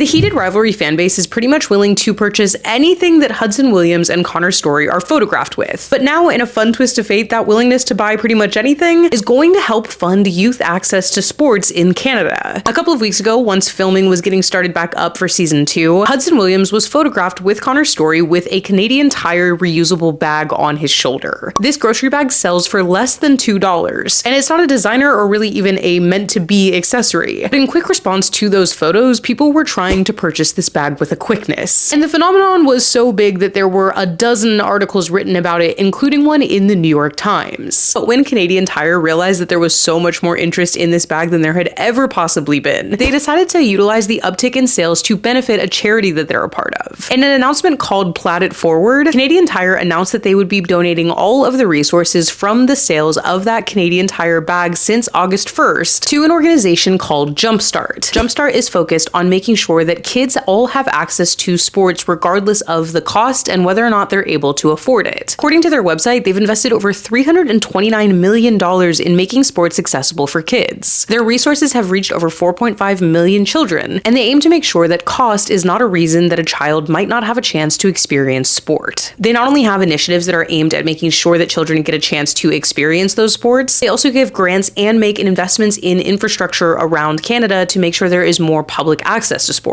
The heated Rivalry fanbase is pretty much willing to purchase anything that Hudson Williams and Connor Story are photographed with. But now, in a fun twist of fate, that willingness to buy pretty much anything is going to help fund youth access to sports in Canada. A couple of weeks ago, once filming was getting started back up for season 2, Hudson Williams was photographed with Connor Story with a Canadian Tire reusable bag on his shoulder. This grocery bag sells for less than $2, and it's not a designer or really even a meant-to-be accessory. But in quick response to those photos, people were trying to purchase this bag with a quickness. And the phenomenon was so big that there were a dozen articles written about it, including one in the New York Times. But when Canadian Tire realized that there was so much more interest in this bag than there had ever possibly been, they decided to utilize the uptick in sales to benefit a charity that they're a part of. In an announcement called Plat It Forward, Canadian Tire announced that they would be donating all of the resources from the sales of that Canadian Tire bag since August 1st to an organization called Jumpstart. Jumpstart is focused on making sure that kids all have access to sports regardless of the cost and whether or not they're able to afford it. According to their website, they've invested over $329 million in making sports accessible for kids. Their resources have reached over 4.5 million children, and they aim to make sure that cost is not a reason that a child might not have a chance to experience sport. They not only have initiatives that are aimed at making sure that children get a chance to experience those sports, they also give grants and make investments in infrastructure around Canada to make sure there is more public access to sports.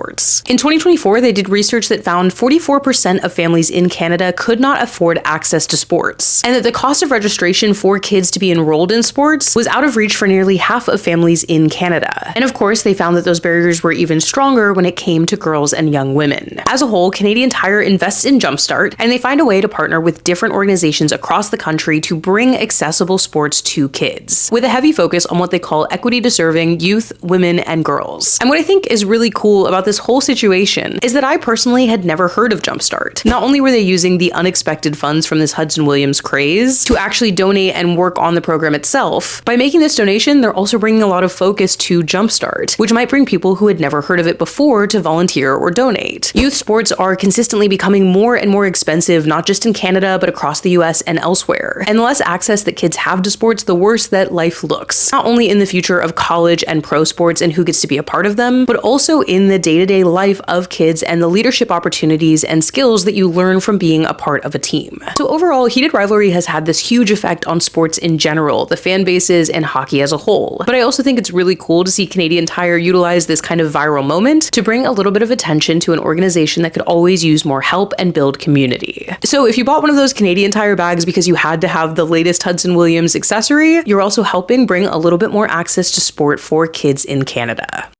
In 2024, they did research that found 44% of families in Canada could not afford access to sports, and that the cost of registration for kids to be enrolled in sports was out of reach for nearly half of families in Canada. And of course, they found that those barriers were even stronger when it came to girls and young women. As a whole, Canadian Tire invests in Jumpstart, and they find a way to partner with different organizations across the country to bring accessible sports to kids, with a heavy focus on what they call equity-deserving youth, women, and girls. And what I think is really cool about this whole situation is that I personally had never heard of Jumpstart. Not only were they using the unexpected funds from this Hudson Williams craze to actually donate and work on the program itself, by making this donation, they're also bringing a lot of focus to Jumpstart, which might bring people who had never heard of it before to volunteer or donate. Youth sports are consistently becoming more and more expensive, not just in Canada, but across the US and elsewhere. And the less access that kids have to sports, the worse that life looks. Not only in the future of college and pro sports and who gets to be a part of them, but also in the day-to-day life of kids and the leadership opportunities and skills that you learn from being a part of a team. So overall, Heated Rivalry has had this huge effect on sports in general, the fan bases, and hockey as a whole. But I also think it's really cool to see Canadian Tire utilize this kind of viral moment to bring a little bit of attention to an organization that could always use more help and build community. So if you bought one of those Canadian Tire bags because you had to have the latest Hudson Williams accessory, you're also helping bring a little bit more access to sport for kids in Canada.